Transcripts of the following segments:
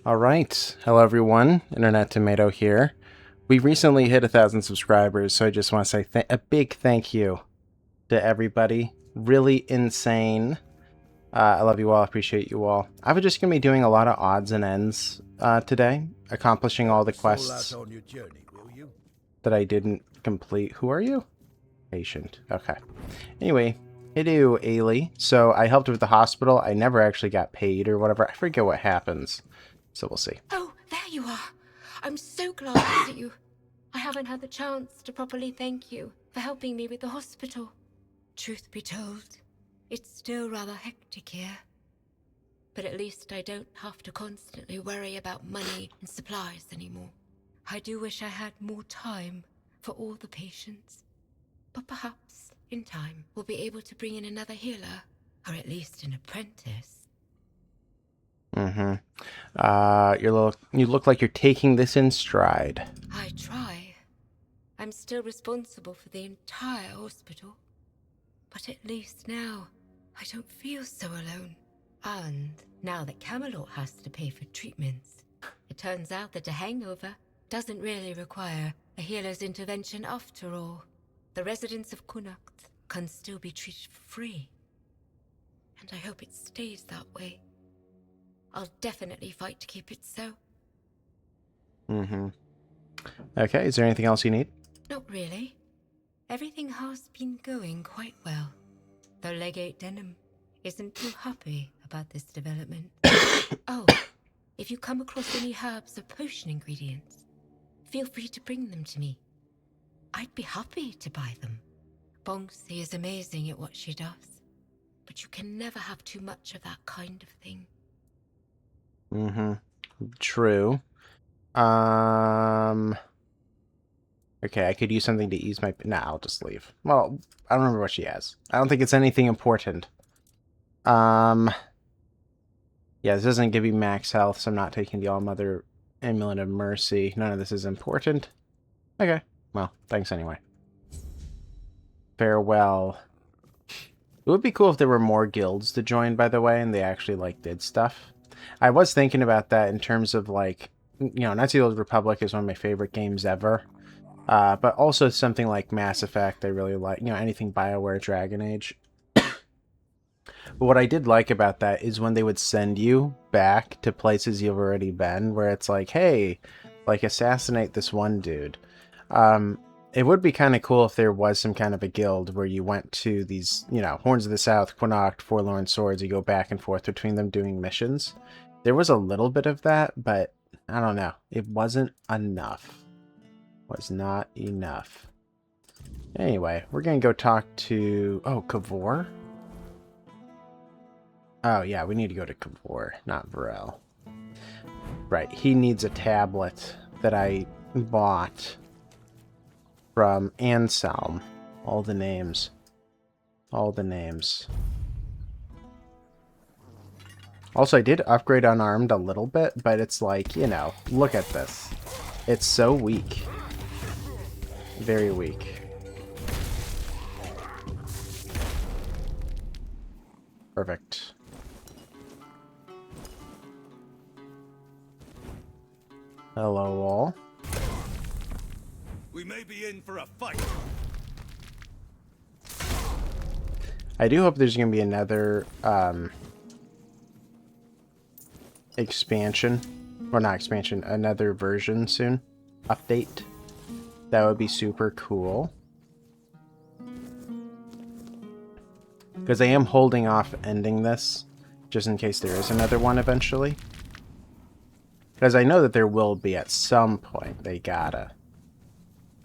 All right. Hello, everyone. Internet Tomato here. We recently hit 1,000 subscribers, so I just want to say a big thank you to everybody. Really insane. I love you all. Appreciate you all. I was just going to be doing a lot of odds and ends today, accomplishing all the quests on your journey, will you? that I didn't complete. Who are you? Patient. Okay. Anyway, hey do, Ailey. So I helped with the hospital. I never actually got paid or whatever. I forget what happens. So we'll see. Oh, there you are. I'm so glad to see you. I haven't had the chance to properly thank you for helping me with the hospital. Truth be told, it's still rather hectic here. But at least I don't have to constantly worry about money and supplies anymore. I do wish I had more time for all the patients. But perhaps, in time, we'll be able to bring in another healer, or at least an apprentice. You look like you're taking this in stride. I try. I'm still responsible for the entire hospital. But at least now, I don't feel so alone. And now that Camelot has to pay for treatments, it turns out that a hangover doesn't really require a healer's intervention after all. The residents of Cuanacht can still be treated for free. And I hope it stays that way. I'll definitely fight to keep it so. Okay, is there anything else you need? Not really. Everything has been going quite well. The Legate Denim isn't too happy about this development. Oh, if you come across any herbs or potion ingredients, feel free to bring them to me. I'd be happy to buy them. Bonksy is amazing at what she does, but you can never have too much of that kind of thing. True. Okay, I could use something to ease my... Nah, I'll just leave. Well, I don't remember what she has. I don't think it's anything important. Yeah, this doesn't give you max health, so I'm not taking the All-Mother Amulet of Mercy. None of this is important. Okay, well, thanks anyway. Farewell. It would be cool if there were more guilds to join, by the way, and they actually, like, did stuff. I was thinking about that in terms of, like, you know, Knights of the Old Republic is one of my favorite games ever. But also something like Mass Effect I really like, you know, anything BioWare Dragon Age. But what I did like about that is when they would send you back to places you've already been, where it's like, hey, like, assassinate this one dude. It would be kind of cool if there was some kind of a guild where you went to these, you know, Horns of the South, Cuanacht, Forlorn Swords, you go back and forth between them doing missions. There was a little bit of that, but I don't know. It wasn't enough. Was not enough. Anyway, we're gonna go talk to... Oh, Kavor? Oh, yeah, we need to go to Kavor, not Varel. Right, he needs a tablet that I bought from Anselm. All the names. All the names. Also, I did upgrade Unarmed a little bit, but it's like, you know, look at this. It's so weak. Very weak. Perfect. Hello, all. We may be in for a fight. I do hope there's going to be another expansion. Or not expansion, another version soon. Update. That would be super cool. Because I am holding off ending this, just in case there is another one eventually. Because I know that there will be at some point. They gotta.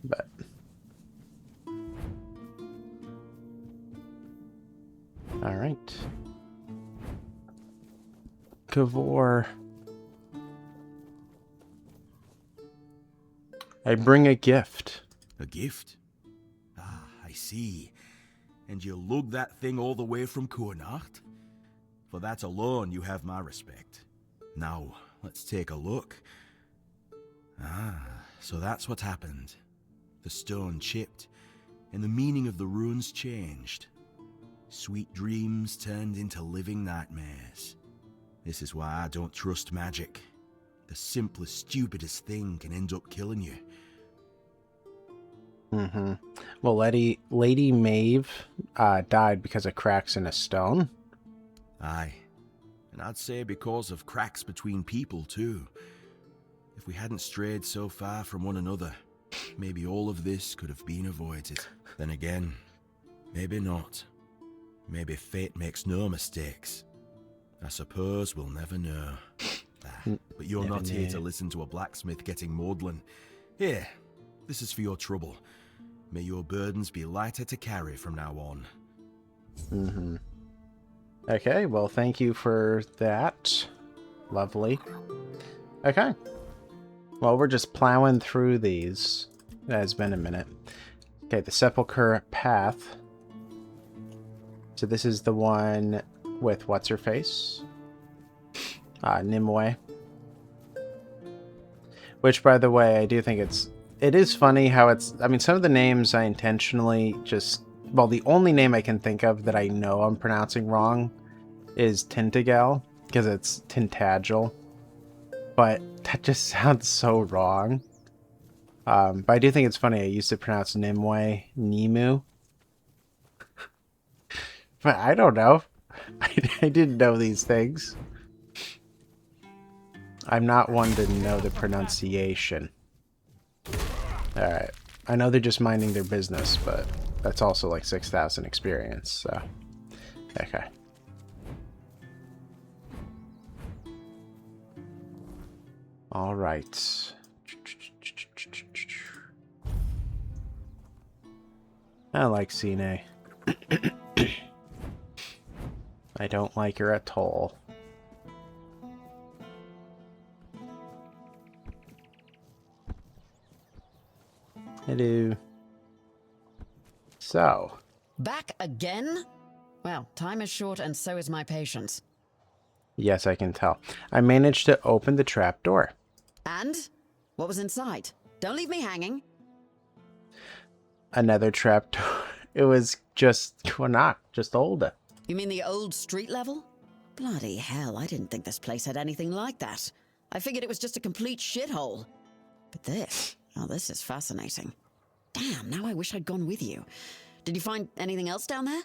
But... Alright. Kavor. I bring a gift. A gift? Ah, I see. And you lug that thing all the way from Cuanacht? For that alone, you have my respect. Now, let's take a look. Ah, so that's what happened. The stone chipped, and the meaning of the runes changed. Sweet dreams turned into living nightmares. This is why I don't trust magic. the simplest, stupidest thing can end up killing you. Mm-hmm. Well, Lady Maeve died because of cracks in a stone. Aye. And I'd say because of cracks between people, too. If we hadn't strayed so far from one another, maybe all of this could have been avoided. Then again, maybe not. Maybe fate makes no mistakes. I suppose we'll never know. But you're Never not here to know. listen to a blacksmith getting maudlin. Here, this is for your trouble. May your burdens be lighter to carry from now on. Mm-hmm. Okay, well, thank you for that. Lovely. Okay. Well, we're just plowing through these. It has been a minute. Okay, the Sepulchre Path. So this is the one with what's-her-face? Nimue. Which, by the way, I do think it is funny how it's... I mean, some of the names I intentionally just... Well, the only name I can think of that I know I'm pronouncing wrong is Tintagel, because it's Tintagel. But that just sounds so wrong. But I do think it's funny. I used to pronounce Nimue, Nimu. But I don't know. I didn't know these things. I'm not one to know the pronunciation. Alright. I know they're just minding their business, but that's also like 6,000 experience, so... Okay. Alright. I like Cine. I don't like her at all. Hello. So. Back again? Well, time is short and so is my patience. Yes, I can tell. I managed to open the trap door. And? What was inside? Don't leave me hanging. Another trap door. It was just Cuanacht, just older. You mean the old street level? Bloody hell, I didn't think this place had anything like that. I figured it was just a complete shithole. But this, oh, this is fascinating. Damn, now I wish I'd gone with you. Did you find anything else down there?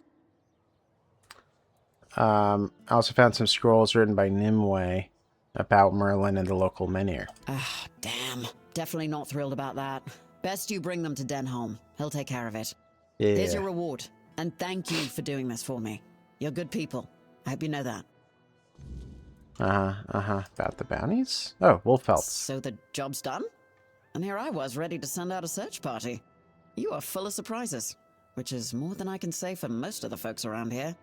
I also found some scrolls written by Nimue about Merlin and the local menhir. Ah, damn. Definitely not thrilled about that. Best you bring them to Denholm. He'll take care of it. Yeah. Here's your reward. And thank you for doing this for me. You're good people. I hope you know that. About the bounties? Oh, Wolfhelps. So the job's done? And here I was, ready to send out a search party. You are full of surprises, which is more than I can say for most of the folks around here.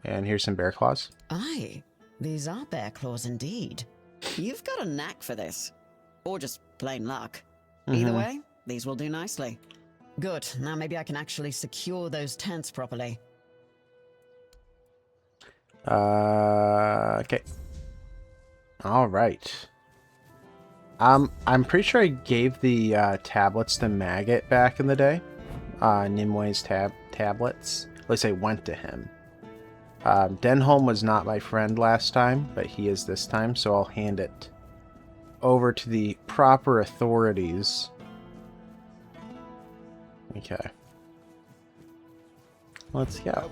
And here's some bear claws. Aye, these are bear claws indeed. You've got a knack for this. Or just plain luck. Either way, these will do nicely. Good, now maybe I can actually secure those tents properly. Okay. Alright. I'm pretty sure I gave the tablets to Maggot back in the day. Nimue's tablets. At least I went to him. Denholm was not my friend last time, but he is this time, so I'll hand it over to the proper authorities. Okay. Let's go.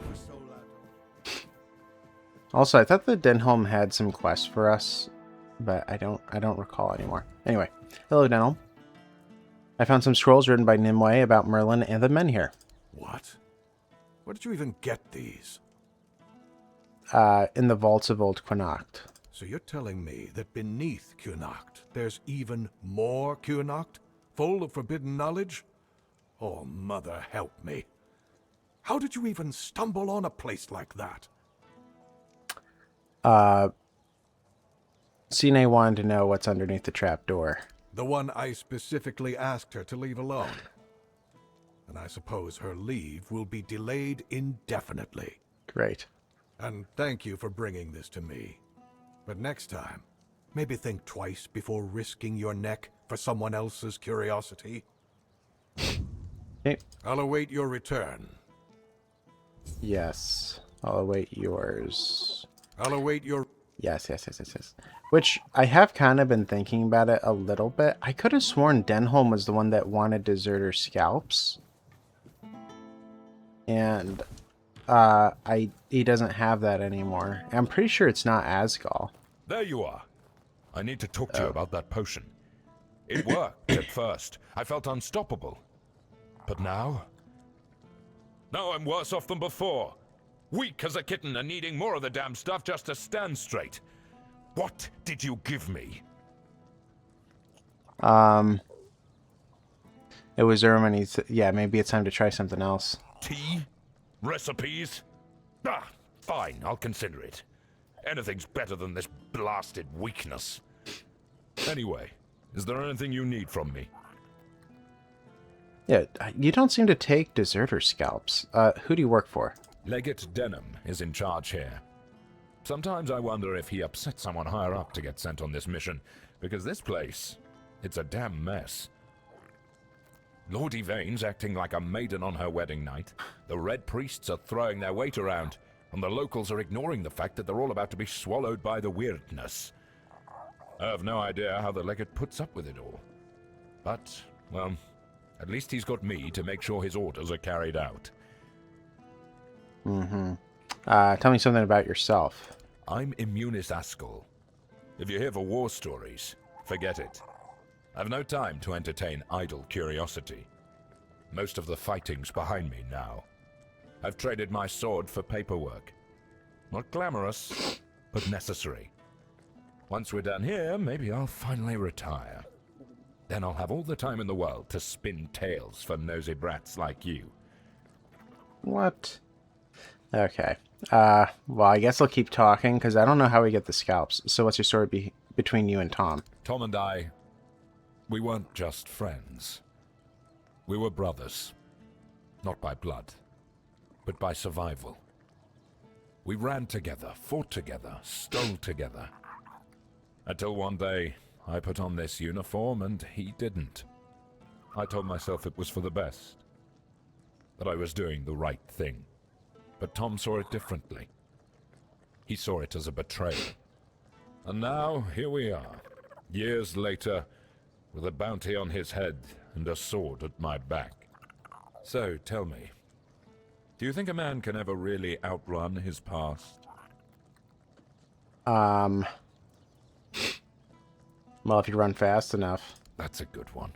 Also, I thought that Denholm had some quests for us, but I don't recall anymore. Anyway, hello Denholm. I found some scrolls written by Nimue about Merlin and the menhir. What? Where did you even get these? In the vaults of Old Cuanacht. So you're telling me that beneath Cuanacht, there's even more Cuanacht, full of forbidden knowledge? Oh, mother, help me. How did you even stumble on a place like that? Cine wanted to know what's underneath the trapdoor. The one I specifically asked her to leave alone. And I suppose her leave will be delayed indefinitely. Great. And thank you for bringing this to me. But next time, maybe think twice before risking your neck for someone else's curiosity. Okay. I'll await your return. Yes. I'll await yours. I'll await your... Yes, yes, yes, yes, yes. Which I have kind of been thinking about it a little bit. I could have sworn Denholm was the one that wanted deserter scalps. And he doesn't have that anymore. I'm pretty sure it's not Asgal. There you are. I need to talk to you Oh. about that potion. It worked at first. I felt unstoppable. But now? Now I'm worse off than before. Weak as a kitten and needing more of the damn stuff just to stand straight. What did you give me? It was Ermine. Yeah, maybe it's time to try something else. Tea? Recipes? Ah, fine, I'll consider it. Anything's better than this blasted weakness. Anyway, is there anything you need from me? Yeah, you don't seem to take deserter scalps. Who do you work for? Legate Denham is in charge here. Sometimes I wonder if he upset someone higher up to get sent on this mission, because this place, it's a damn mess. Lord Yvain's acting like a maiden on her wedding night, the Red Priests are throwing their weight around, and the locals are ignoring the fact that they're all about to be swallowed by the weirdness. I have no idea how the legate puts up with it all. But, well, at least he's got me to make sure his orders are carried out. Tell me something about yourself. I'm Immunis Askel. If you're here for war stories, forget it. I've no time to entertain idle curiosity. Most of the fighting's behind me now. I've traded my sword for paperwork. Not glamorous, but necessary. Once we're done here, maybe I'll finally retire. Then I'll have all the time in the world to spin tales for nosy brats like you. What? Okay. Well, I guess I'll keep talking, because I don't know how we get the scalps. So what's your story between you and Tom? Tom and I, we weren't just friends. We were brothers. Not by blood, but by survival. We ran together, fought together, stole together. Until one day, I put on this uniform and he didn't. I told myself it was for the best. That I was doing the right thing. But Tom saw it differently. He saw it as a betrayal. And now, here we are, years later, with a bounty on his head and a sword at my back. So, tell me, do you think a man can ever really outrun his past? Well, if you run fast enough. That's a good one.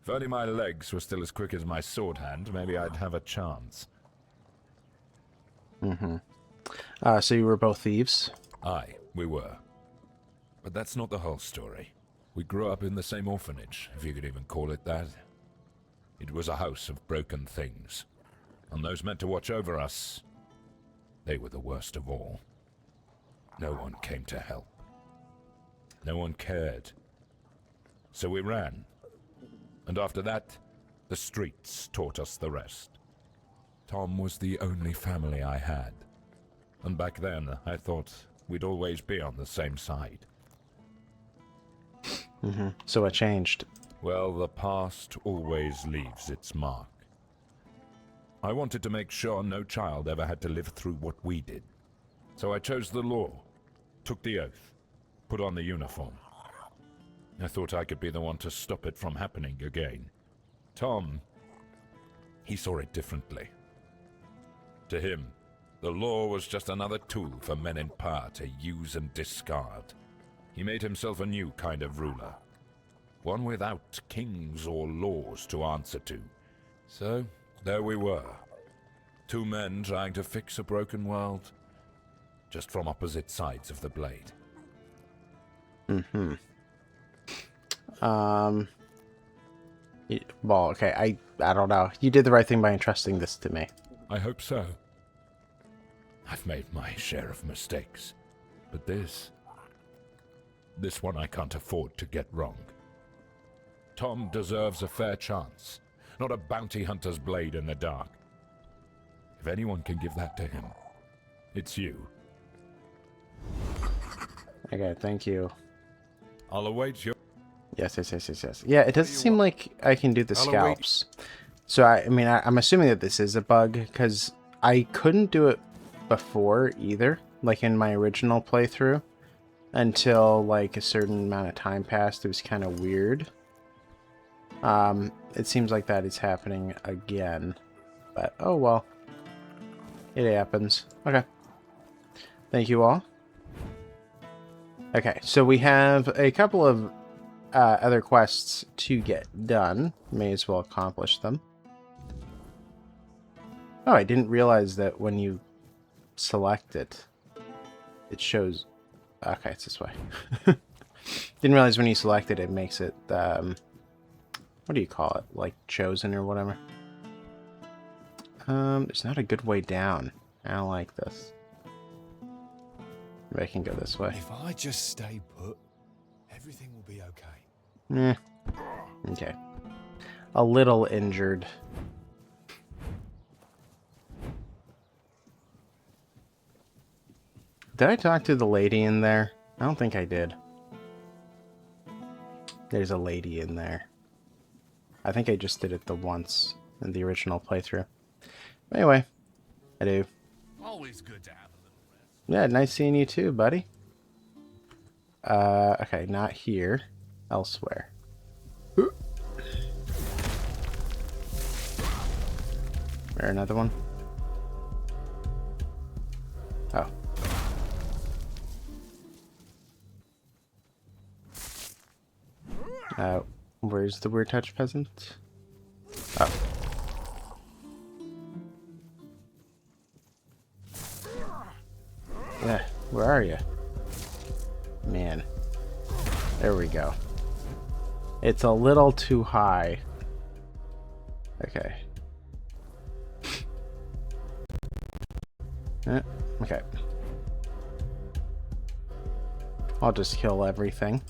If only my legs were still as quick as my sword hand, maybe I'd have a chance. So you were both thieves? Aye, we were. But that's not the whole story. We grew up in the same orphanage, if you could even call it that. It was a house of broken things. And those meant to watch over us, they were the worst of all. No one came to help. No one cared. So we ran. And after that, the streets taught us the rest. Tom was the only family I had. And back then, I thought we'd always be on the same side. So what changed? Well, the past always leaves its mark. I wanted to make sure no child ever had to live through what we did. So I chose the law, took the oath, put on the uniform. I thought I could be the one to stop it from happening again. Tom, he saw it differently. To him, the law was just another tool for men in power to use and discard. He made himself a new kind of ruler. One without kings or laws to answer to. So, there we were. Two men trying to fix a broken world. Just from opposite sides of the blade. Well, okay, I don't know. You did the right thing by entrusting this to me. I hope so. I've made my share of mistakes. But this one I can't afford to get wrong. Tom deserves a fair chance, not a bounty hunter's blade in the dark. If anyone can give that to him, it's you. Okay, thank you. I'll await your... Yes. Yeah, it doesn't seem like I can do the I'll await- scalps. So, I'm assuming that this is a bug, because I couldn't do it before either. like in my original playthrough, until like a certain amount of time passed. It was kind of weird. It seems like that is happening again, but oh well. It happens. Okay. Thank you all. Okay, so we have a couple of other quests to get done. May as well accomplish them. Oh, I didn't realize that when you select it, it shows... Okay, it's this way. Didn't realize when you select it, it makes it, what do you call it? Like, chosen or whatever. There's not a good way down. I don't like this. Maybe I can go this way. If I just stay put, everything will be okay. Okay. A little injured. Did I talk to the lady in there? I don't think I did. There's a lady in there. I think I just did it the once in the original playthrough. Anyway, I do. Always good to have a little rest. Yeah, nice seeing you too, buddy. Okay, not here. Elsewhere. There, another one? Oh. Where's the weird touch peasant? Oh. Yeah, where are you? Man. There we go. It's a little too high. Okay. Okay. I'll just kill everything.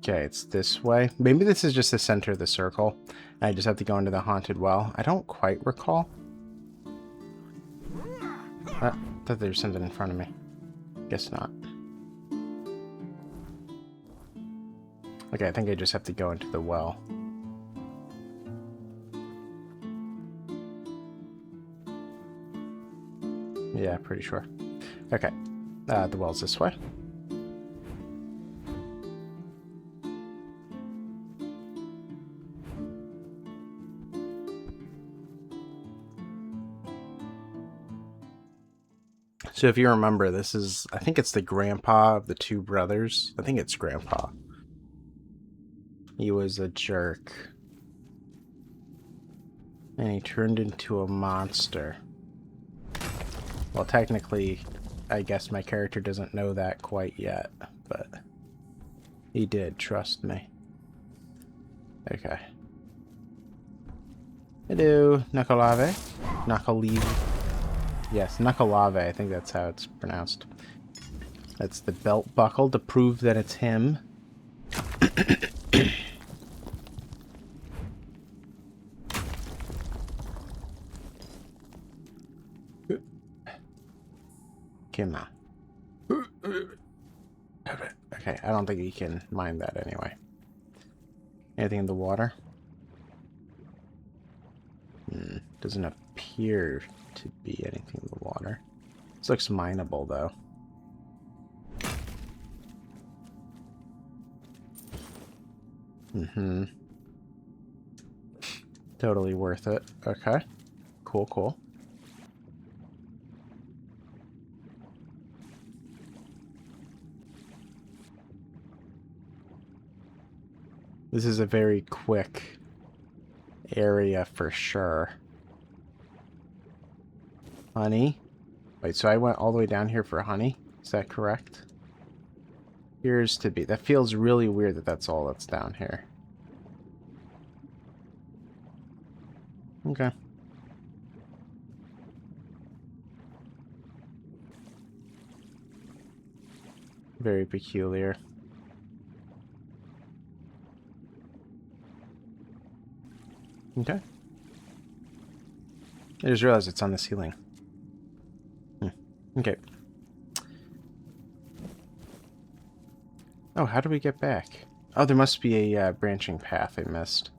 Okay, it's this way. Maybe this is just the center of the circle. I just have to go into the haunted well. I don't quite recall. I thought there was something in front of me. Guess not. Okay, I think I just have to go into the well. Yeah, pretty sure. Okay. The well's this way. So if you remember, this is, I think it's the grandpa of the two brothers. I think it's grandpa. He was a jerk. And he turned into a monster. Well, technically, I guess my character doesn't know that quite yet, but he did, trust me. Okay. Hello, Knucklelave. Knucklelave. Yes, Knucklelave, I think that's how it's pronounced. That's the belt buckle to prove that it's him. Come on. Okay, I don't think he can mind that anyway. Anything in the water? Doesn't appear to be anything in the water. This looks mineable, though. Totally worth it. Okay. Cool, cool. This is a very quick area for sure. Honey? Wait, so I went all the way down here for honey? Is that correct? Appears to be. That feels really weird that that's all that's down here. Okay. Very peculiar. Okay. I just realized it's on the ceiling. Okay. Oh, how do we get back? Oh, there must be a branching path I missed.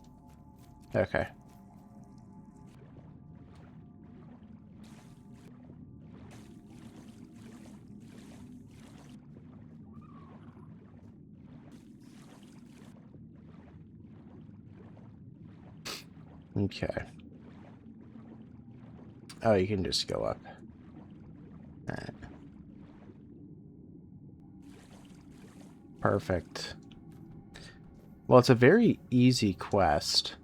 Okay. Okay. Oh, you can just go up. Alright. Perfect. Well, it's a very easy quest.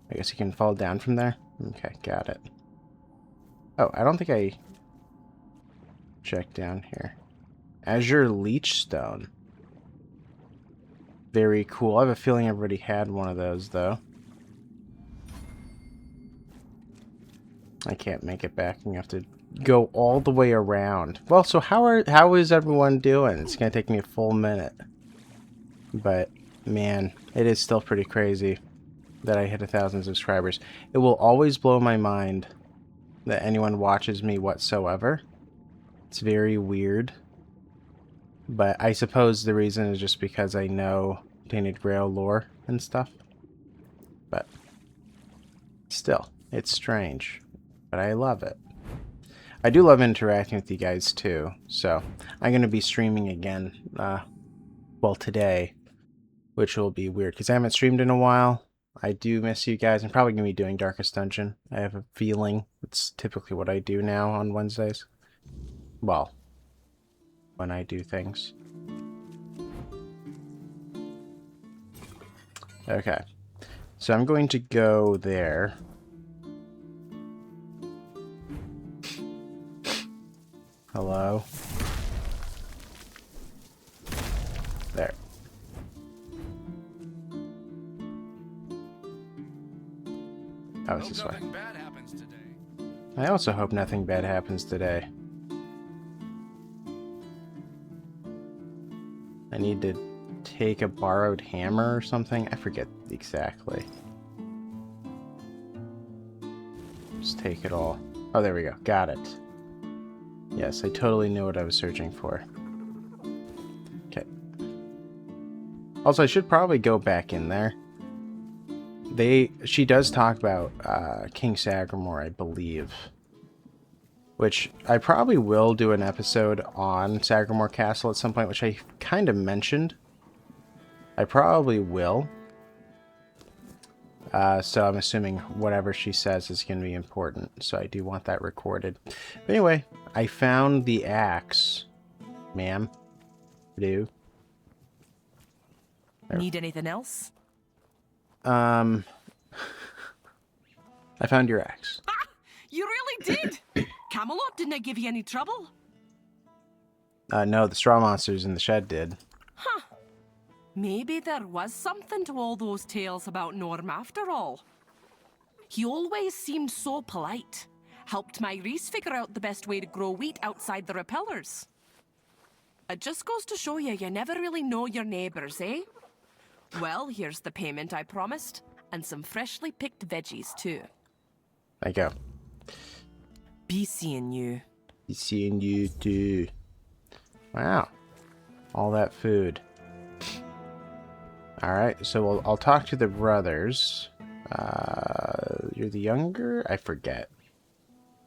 I guess you can fall down from there? Okay, got it. Oh, I don't think I checked down here. Azure Leechstone. Very cool. I have a feeling I've already had one of those, though. I can't make it back. You have to go all the way around. Well, so how is everyone doing? It's gonna take me a full minute. But, man, it is still pretty crazy that I hit 1,000 subscribers. It will always blow my mind that anyone watches me whatsoever. It's very weird. But I suppose the reason is just because I know Tainted Grail lore and stuff. But still, it's strange. But I love it. I do love interacting with you guys too. So I'm going to be streaming again, well, today. Which will be weird because I haven't streamed in a while. I do miss you guys. I'm probably going to be doing Darkest Dungeon. I have a feeling it's typically what I do now on Wednesdays. Well, when I do things. Okay. So I'm going to go there. Hello? There. Oh, it's this way. I also hope nothing bad happens today. I need to take a borrowed hammer or something. I forget exactly. Just take it all. Oh, there we go. Got it. Yes, I totally knew what I was searching for. Okay. Also, I should probably go back in there. She does talk about King Sagramore, I believe. Which I probably will do an episode on Sagramore Castle at some point, which I kind of mentioned. I probably will. So I'm assuming whatever she says is going to be important. So I do want that recorded. But anyway, I found the axe. Ma'am. Do. Need anything else? I found your axe. Ha! You really did! Camelot didn't give you any trouble? No, the straw monsters in the shed did. Huh. Maybe there was something to all those tales about Norm after all. He always seemed so polite. Helped my Reese figure out the best way to grow wheat outside the repellers. It just goes to show you never really know your neighbors, eh? Well, here's the payment I promised. And some freshly picked veggies, too. There you go. Be seeing you. Be seeing you, too. Wow. All that food. Alright, so I'll talk to the brothers. You're the younger? I forget.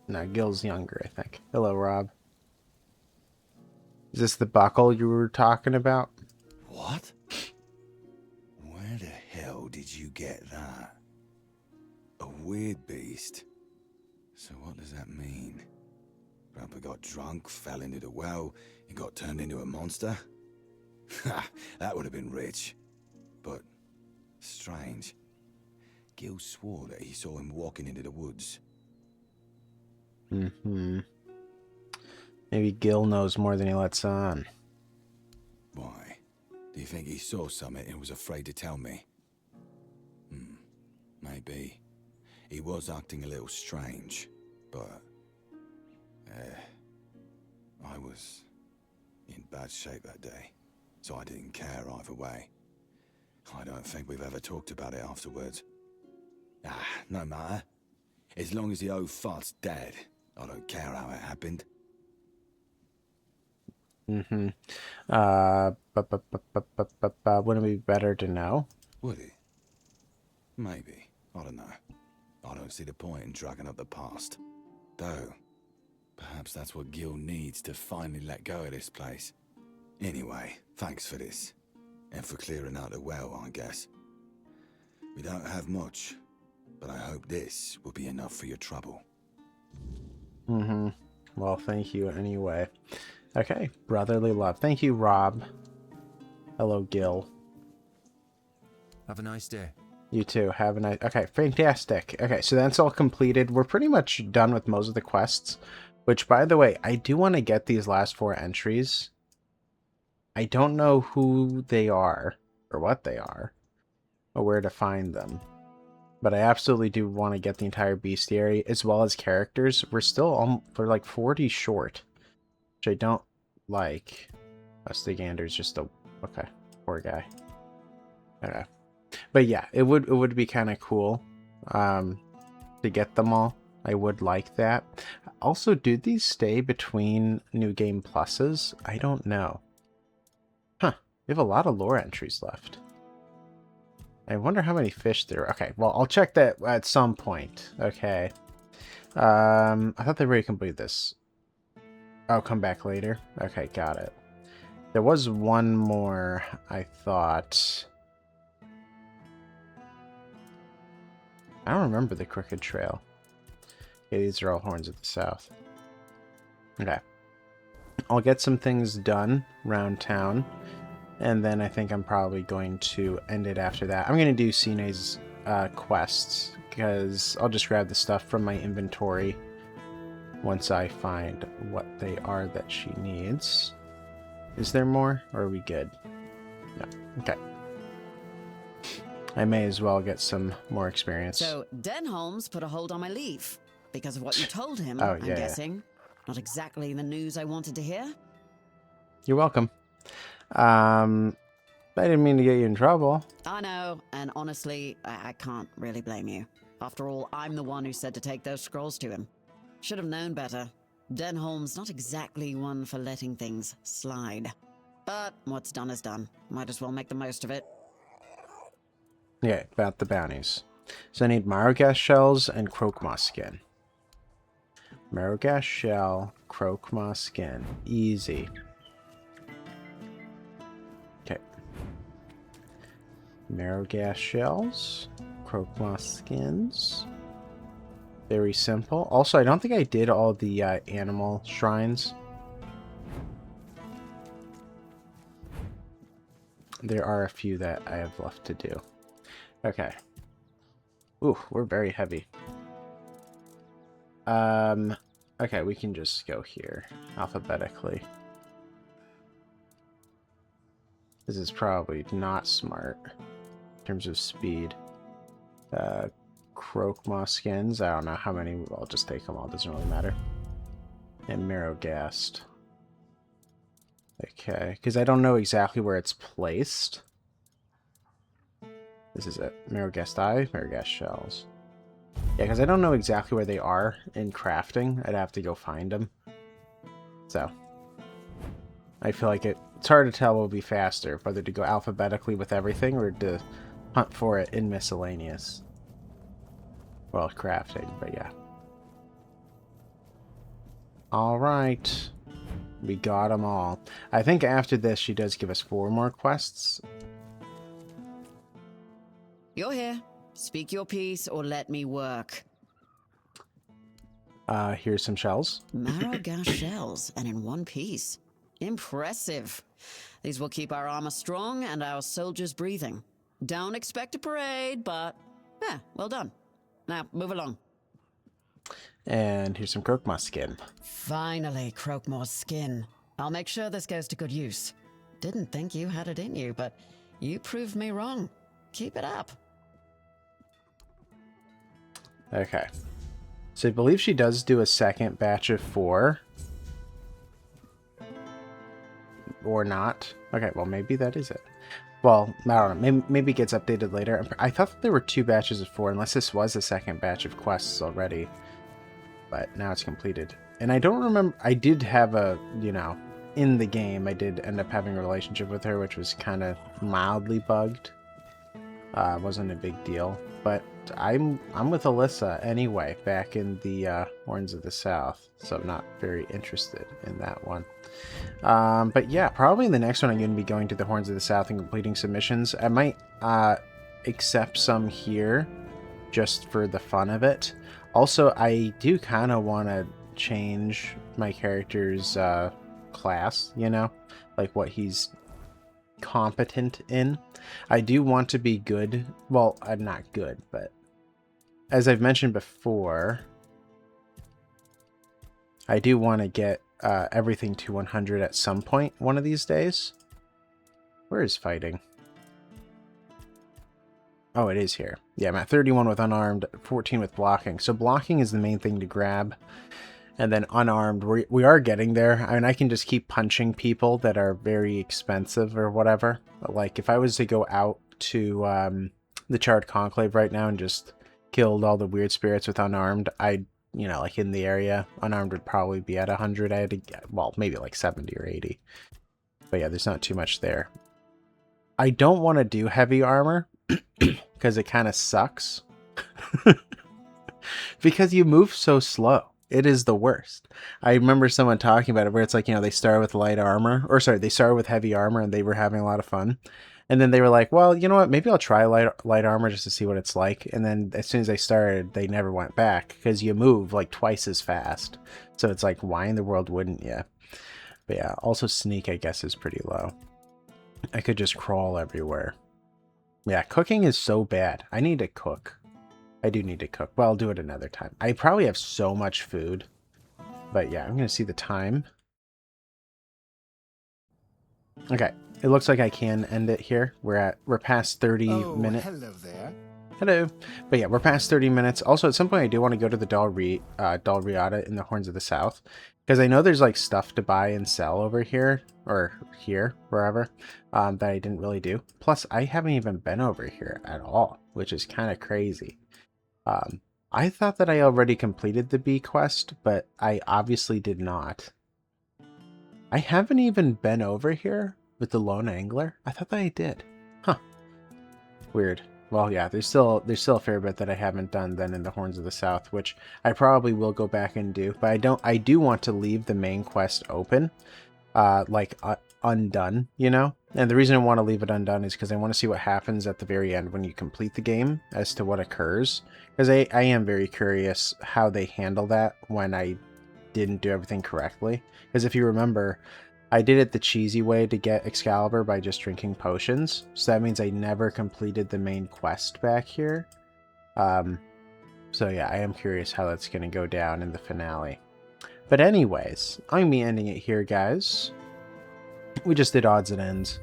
No, Gil's younger, I think. Hello, Rob. Is this the buckle you were talking about? What? Where the hell did you get that? A weird beast. So what does that mean? Grandpa got drunk, fell into the well, and got turned into a monster? Ha! That would have been rich. But strange. Gil swore that he saw him walking into the woods. Mm-hmm. Maybe Gil knows more than he lets on. Why? Do you think he saw something and was afraid to tell me? Maybe. He was acting a little strange, but... I was in bad shape that day, so I didn't care either way. I don't think we've ever talked about it afterwards. No matter. As long as the old fart's dead, I don't care how it happened. Mm-hmm. Wouldn't it be better to know? Would it? Maybe. I don't know. I don't see the point in dragging up the past. Though, perhaps that's what Gil needs to finally let go of this place. Anyway, thanks for this. And for clearing out the well, I guess. We don't have much, but I hope this will be enough for your trouble. Mm-hmm. Well, thank you anyway. Okay, brotherly love. Thank you, Rob. Hello, Gil. Have a nice day. You too. Have a nice... Okay, fantastic. Okay, so that's all completed. We're pretty much done with most of the quests. Which, by the way, I do want to get these last 4 entries. I don't know who they are, or what they are, or where to find them. But I absolutely do want to get the entire bestiary, as well as characters. We're still for like 40 short, which I don't like. Stigander's just a... Okay, poor guy. Okay. But yeah, it would be kind of cool to get them all. I would like that. Also, do these stay between New Game Pluses? I don't know. Huh. We have a lot of lore entries left. I wonder how many fish there are. Okay, well, I'll check that at some point. Okay. I thought they already completed this. Oh, come back later. Okay, got it. There was one more, I thought. I don't remember the Crooked Trail. Okay, these are all Horns of the South. Okay. I'll get some things done around town. And then I think I'm probably going to end it after that. I'm going to do Sine's quests, because I'll just grab the stuff from my inventory once I find what they are that she needs. Is there more, or are we good? No. Okay. I may as well get some more experience. So, Denholm's put a hold on my leave. Because of what you told him, Oh, I'm guessing. Not exactly the news I wanted to hear. You're welcome. I didn't mean to get you in trouble. I know, and honestly, I can't really blame you. After all, I'm the one who said to take those scrolls to him. Should have known better. Denholm's not exactly one for letting things slide. But what's done is done. Might as well make the most of it. Yeah, about the bounties. So I need Marrow shells and Croakmoss skin. Marrow shell, Croakmoss skin. Easy. Okay. Marrow shells, Croakmoss skins. Very simple. Also, I don't think I did all the animal shrines. There are a few that I have left to do. Okay. Ooh, we're very heavy. Okay, we can just go here alphabetically. This is probably not smart in terms of speed. Croakmoss skins. I don't know how many. I'll just take them all. Doesn't really matter. And Marrowghast. Okay, because I don't know exactly where it's placed. This is it. Marrowghast eye, Marrowghast shells. Yeah, because I don't know exactly where they are in crafting. I'd have to go find them. So, I feel like it's hard to tell what would be faster, whether to go alphabetically with everything or to hunt for it in miscellaneous. Well, crafting, but yeah. Alright. We got them all. I think after this, she does give us 4 more quests. You're here. Speak your piece or let me work. Here's some shells. Marrowghast shells, and in one piece. Impressive. These will keep our armor strong and our soldiers breathing. Don't expect a parade, but yeah, well done. Now, move along. And here's some Croakmoss skin. Finally, Croakmoss skin. I'll make sure this goes to good use. Didn't think you had it in you, but you proved me wrong. Keep it up. Okay. So I believe she does do a second batch of 4. Or not. Okay, well, maybe that is it. Well, I don't know. Maybe it gets updated later. I thought that there were 2 batches of 4, unless this was a second batch of quests already. but now it's completed. And I don't remember, I did have a, you know, in the game, I did end up having a relationship with her, which was kind of mildly bugged. Wasn't a big deal, but I'm with Alyssa anyway, back in the Horns of the South, so I'm not very interested in that one. But yeah, probably in the next one I'm going to be going to the Horns of the South and completing submissions. I might accept some here just for the fun of it. Also, I do kind of want to change my character's class, you know, like what he's competent in. I do want to be good. Well, I'm not good, but as I've mentioned before, I do want to get everything to 100 at some point one of these days. Where is fighting? Oh, it is here. Yeah, I'm at 31 with unarmed, 14 with blocking. So blocking is the main thing to grab. And then unarmed, we are getting there. I mean, I can just keep punching people that are very expensive or whatever. But like, if I was to go out to the Charred Conclave right now and just killed all the weird spirits with unarmed, I'd, you know, like in the area, unarmed would probably be at 100. I had to get, well, maybe like 70 or 80. But yeah, there's not too much there. I don't want to do heavy armor because it kind of sucks. Because you move so slow. It is the worst. I remember someone talking about it where it's like, you know, they started with light armor, or sorry, they started with heavy armor and they were having a lot of fun. And then they were like, well, you know what, maybe I'll try light armor just to see what it's like. And then as soon as they started, they never went back because you move like twice as fast. So it's like, why in the world wouldn't you? But yeah, also sneak, I guess, is pretty low. I could just crawl everywhere. Yeah, cooking is so bad. I need to cook. I do need to cook. Well, I'll do it another time. I probably have so much food. But yeah, I'm going to see the time. Okay. It looks like I can end it here. We're past 30 minutes. Hello there. Hello. But yeah, we're past 30 minutes. Also, at some point, I do want to go to the Dalriada in the Horns of the South. Because I know there's like stuff to buy and sell over here. Or here, wherever. That I didn't really do. Plus, I haven't even been over here at all. Which is kind of crazy. I thought that I already completed the bee quest, but I obviously did not. I haven't even been over here with the lone angler. I thought that I did. Huh. Weird. Well, yeah, there's still a fair bit that I haven't done then in the Horns of the South, which I probably will go back and do. But I do want to leave the main quest open, undone, you know? And the reason I want to leave it undone is because I want to see what happens at the very end when you complete the game as to what occurs. Because I am very curious how they handle that when I didn't do everything correctly. Because if you remember, I did it the cheesy way to get Excalibur by just drinking potions. So that means I never completed the main quest back here. So yeah, I am curious how that's going to go down in the finale. But anyways, I'm going to be ending it here, guys. We just did odds and ends.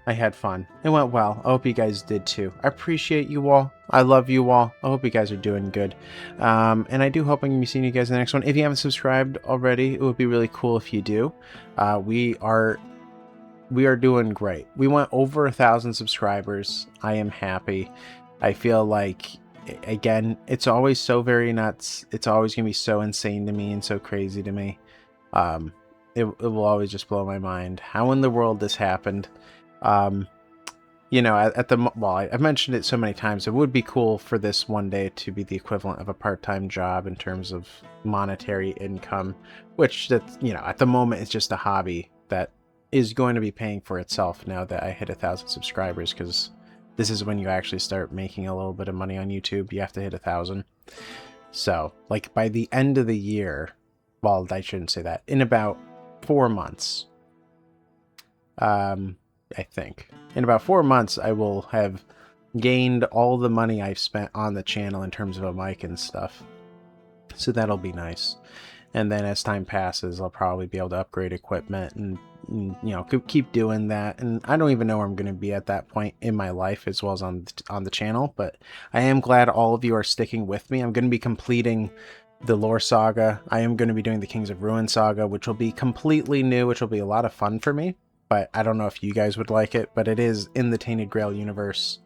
I had fun. It went well. I hope you guys did too. I appreciate you all. I love you all. I hope you guys are doing good. And I do hope I'm going to be seeing you guys in the next one. If you haven't subscribed already, it would be really cool if you do. We are doing great. We went over 1,000 subscribers. I am happy. I feel like, again, it's always so very nuts. It's always going to be so insane to me and so crazy to me. It will always just blow my mind how in the world this happened. You know, I've mentioned it so many times. It would be cool for this one day to be the equivalent of a part-time job in terms of monetary income, which that's, you know, at the moment it's just a hobby that is going to be paying for itself now that I hit 1,000 subscribers, because this is when you actually start making a little bit of money on YouTube. You have to hit 1,000. So, like, by the end of the year, well, I shouldn't say that, in about 4 months, I think. In about 4 months, I will have gained all the money I've spent on the channel in terms of a mic and stuff. So that'll be nice. And then as time passes, I'll probably be able to upgrade equipment and you know, keep doing that. And I don't even know where I'm going to be at that point in my life as well as on the channel. But I am glad all of you are sticking with me. I'm going to be completing the lore saga. I am going to be doing the Kings of Ruin saga, which will be completely new, which will be a lot of fun for me. But I don't know if you guys would like it, but it is in the Tainted Grail universe.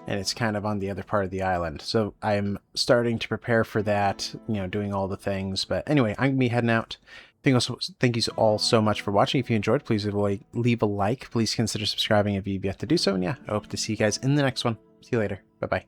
and it's kind of on the other part of the island. So I'm starting to prepare for that, you know, doing all the things. But anyway, I'm going to be heading out. Thank you all so much for watching. If you enjoyed, please leave a like. Please consider subscribing if you've yet to do so. And yeah, I hope to see you guys in the next one. See you later. Bye-bye.